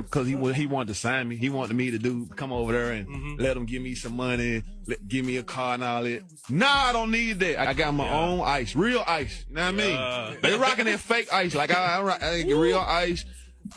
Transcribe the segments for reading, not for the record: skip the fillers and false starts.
Because he wanted to sign me. He wanted me to come over there and let him give me some money, give me a car and all that. Nah, I don't need that. I got my own ice, real ice. You know what I mean? They rocking that fake ice. Like I get real ice.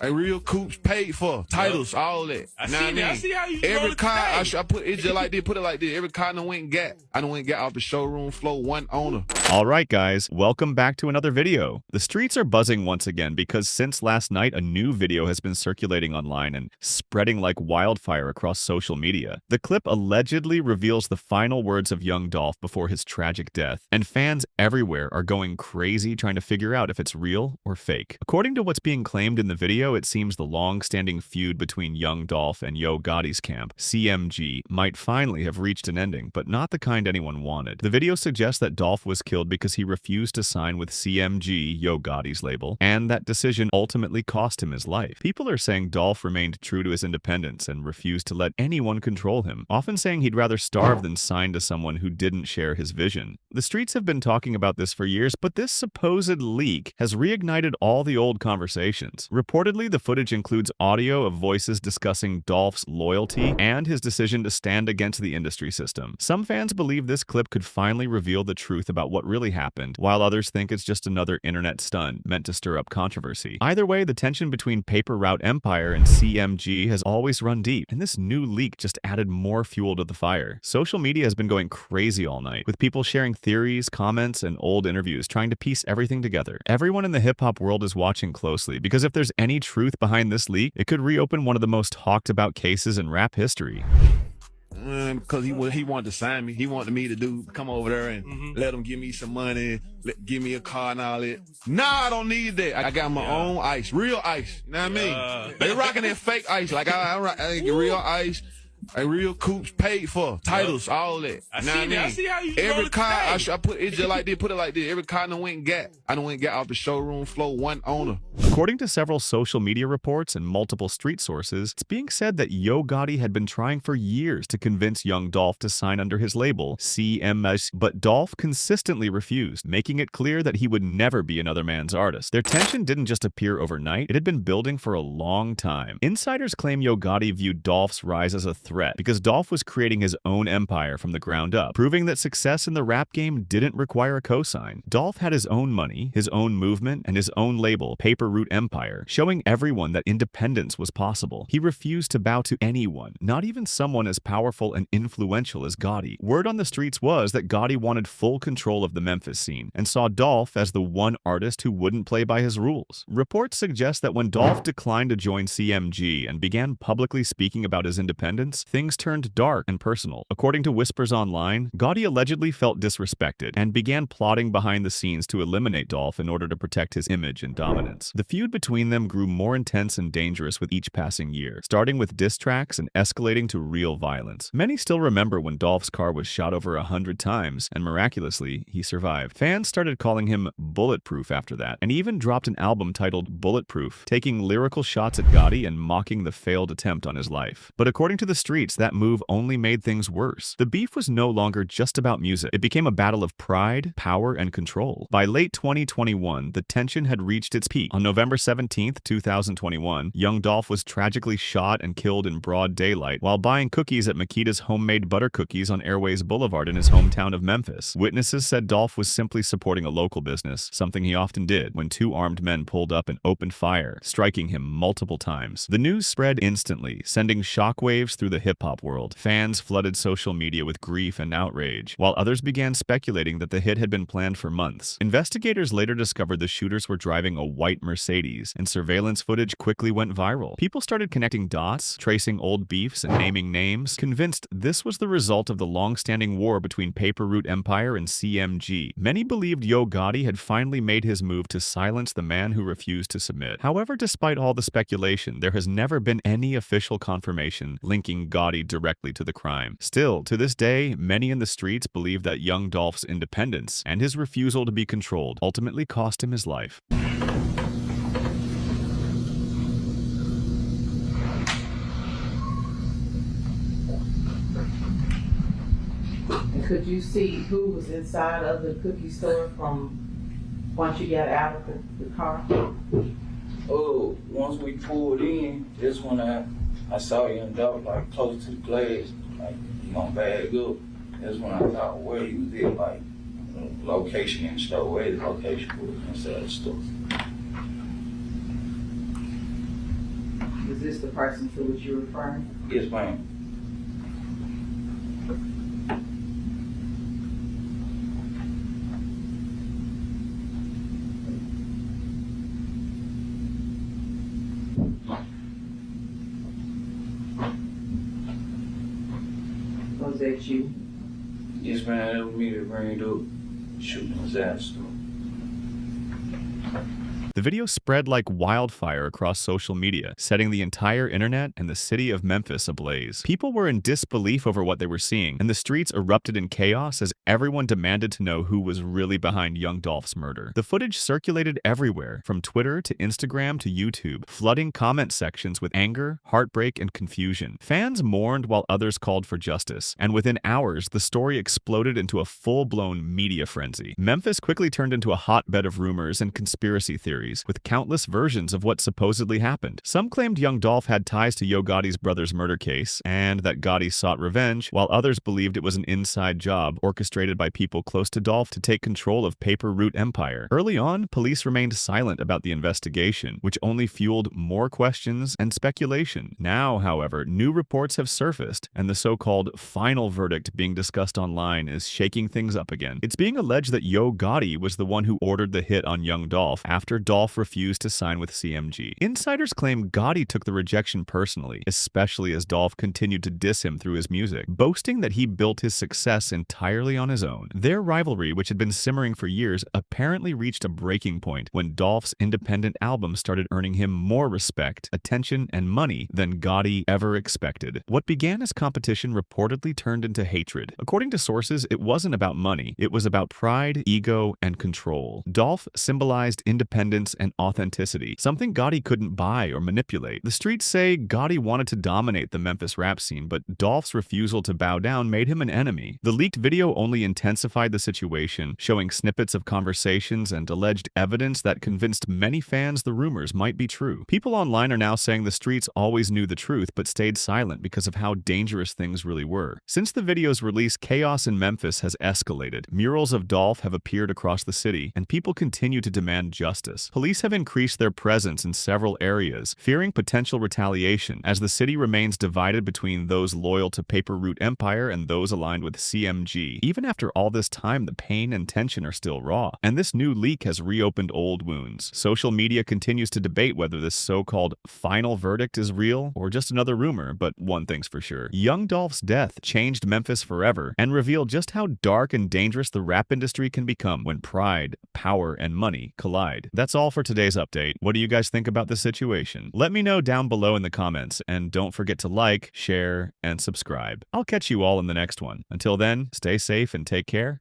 Real coops paid for titles, all that. I see how you every car I put it just like this, put it like this. Every car I done went and got off the showroom floor, one owner. Alright guys, welcome back to another video. The streets are buzzing once again because since last night a new video has been circulating online and spreading like wildfire across social media. The clip allegedly reveals the final words of Young Dolph before his tragic death, and fans everywhere are going crazy trying to figure out if it's real or fake. According to what's being claimed in the video, it seems the long-standing feud between Young Dolph and Yo Gotti's camp, CMG, might finally have reached an ending, but not the kind anyone wanted. The video suggests that Dolph was killed because he refused to sign with CMG, Yo Gotti's label, and that decision ultimately cost him his life. People are saying Dolph remained true to his independence and refused to let anyone control him, often saying he'd rather starve than sign to someone who didn't share his vision. The streets have been talking about this for years, but this supposed leak has reignited all the old conversations. Reportedly, the footage includes audio of voices discussing Dolph's loyalty and his decision to stand against the industry system. Some fans believe this clip could finally reveal the truth about what really happened, while others think it's just another internet stunt meant to stir up controversy. Either way, the tension between Paper Route Empire and CMG has always run deep, and this new leak just added more fuel to the fire. Social media has been going crazy all night, with people sharing theories, comments, and old interviews trying to piece everything together. Everyone in the hip-hop world is watching closely, because if there's any truth behind this leak, it could reopen one of the most talked about cases in rap history. Because he wanted to sign me. He wanted me to come over there and let him give me some money, give me a car and all that. Nah, I don't need that. I got my own ice, real ice. You know what I mean? They rocking that fake ice. Like I get real ice. Real coops paid for titles, all that. I see how you every car I put it just like this, put it like this. Every car I done went and got off the showroom floor, one owner. According to several social media reports and multiple street sources, it's being said that Yo Gotti had been trying for years to convince Young Dolph to sign under his label, CMG, but Dolph consistently refused, making it clear that he would never be another man's artist. Their tension didn't just appear overnight, it had been building for a long time. Insiders claim Yo Gotti viewed Dolph's rise as a threat because Dolph was creating his own empire from the ground up, proving that success in the rap game didn't require a cosign. Dolph had his own money, his own movement, and his own label, Paper Route Empire, showing everyone that independence was possible. He refused to bow to anyone, not even someone as powerful and influential as Gotti. Word on the streets was that Gotti wanted full control of the Memphis scene and saw Dolph as the one artist who wouldn't play by his rules. Reports suggest that when Dolph declined to join CMG and began publicly speaking about his independence, things turned dark and personal. According to whispers online, Gotti allegedly felt disrespected and began plotting behind the scenes to eliminate Dolph in order to protect his image and dominance. The feud between them grew more intense and dangerous with each passing year, starting with diss tracks and escalating to real violence. Many still remember when Dolph's car was shot over 100 times, and miraculously, he survived. Fans started calling him Bulletproof after that, and even dropped an album titled Bulletproof, taking lyrical shots at Gotti and mocking the failed attempt on his life. But according to the streets, that move only made things worse. The beef was no longer just about music. It became a battle of pride, power, and control. By late 2021, the tension had reached its peak. On November 17, 2021, Young Dolph was tragically shot and killed in broad daylight while buying cookies at Makita's homemade butter cookies on Airways Boulevard in his hometown of Memphis. Witnesses said Dolph was simply supporting a local business, something he often did, when two armed men pulled up and opened fire, striking him multiple times. The news spread instantly, sending shockwaves through the hip-hop world. Fans flooded social media with grief and outrage, while others began speculating that the hit had been planned for months. Investigators later discovered the shooters were driving a white Mercedes, and surveillance footage quickly went viral. People started connecting dots, tracing old beefs and naming names, convinced this was the result of the long-standing war between Paper Route Empire and CMG. Many believed Yo Gotti had finally made his move to silence the man who refused to submit. However, despite all the speculation, there has never been any official confirmation linking Gotti directly to the crime. Still, to this day, many in the streets believe that Young Dolph's independence and his refusal to be controlled ultimately cost him his life. Could you see who was inside of the cookie store from once you got out of the car? Oh, once we pulled in, that's when I saw Young Dolph like close to the glass, like he gonna bag up. That's when I thought where he was at, like location in the store, where the location was inside the store. Is this the person to which you're referring? Yes, ma'am. Was that you? Yes, man, that was me that bring it up, shooting his ass. The video spread like wildfire across social media, setting the entire internet and the city of Memphis ablaze. People were in disbelief over what they were seeing, and the streets erupted in chaos as everyone demanded to know who was really behind Young Dolph's murder. The footage circulated everywhere, from Twitter to Instagram to YouTube, flooding comment sections with anger, heartbreak, and confusion. Fans mourned while others called for justice, and within hours, the story exploded into a full-blown media frenzy. Memphis quickly turned into a hotbed of rumors and conspiracy theories, with countless versions of what supposedly happened. Some claimed Young Dolph had ties to Yo Gotti's brother's murder case, and that Gotti sought revenge, while others believed it was an inside job orchestrated by people close to Dolph to take control of Paper Route Empire. Early on, police remained silent about the investigation, which only fueled more questions and speculation. Now, however, new reports have surfaced, and the so-called final verdict being discussed online is shaking things up again. It's being alleged that Yo Gotti was the one who ordered the hit on Young Dolph after Dolph refused to sign with CMG. Insiders claim Gotti took the rejection personally, especially as Dolph continued to diss him through his music, boasting that he built his success entirely on his own. Their rivalry, which had been simmering for years, apparently reached a breaking point when Dolph's independent album started earning him more respect, attention, and money than Gotti ever expected. What began as competition reportedly turned into hatred. According to sources, it wasn't about money. It was about pride, ego, and control. Dolph symbolized independence and authenticity, something Gotti couldn't buy or manipulate. The streets say Gotti wanted to dominate the Memphis rap scene, but Dolph's refusal to bow down made him an enemy. The leaked video only intensified the situation, showing snippets of conversations and alleged evidence that convinced many fans the rumors might be true. People online are now saying the streets always knew the truth but stayed silent because of how dangerous things really were. Since the video's release, chaos in Memphis has escalated. Murals of Dolph have appeared across the city, and people continue to demand justice. Police have increased their presence in several areas, fearing potential retaliation, as the city remains divided between those loyal to Paper Route Empire and those aligned with CMG. Even after all this time, the pain and tension are still raw, and this new leak has reopened old wounds. Social media continues to debate whether this so-called final verdict is real or just another rumor, but one thing's for sure. Young Dolph's death changed Memphis forever and revealed just how dark and dangerous the rap industry can become when pride, power, and money collide. That's all for today's update. What do you guys think about the situation? Let me know down below in the comments, and don't forget to like, share, and subscribe. I'll catch you all in the next one. Until then, stay safe and take care.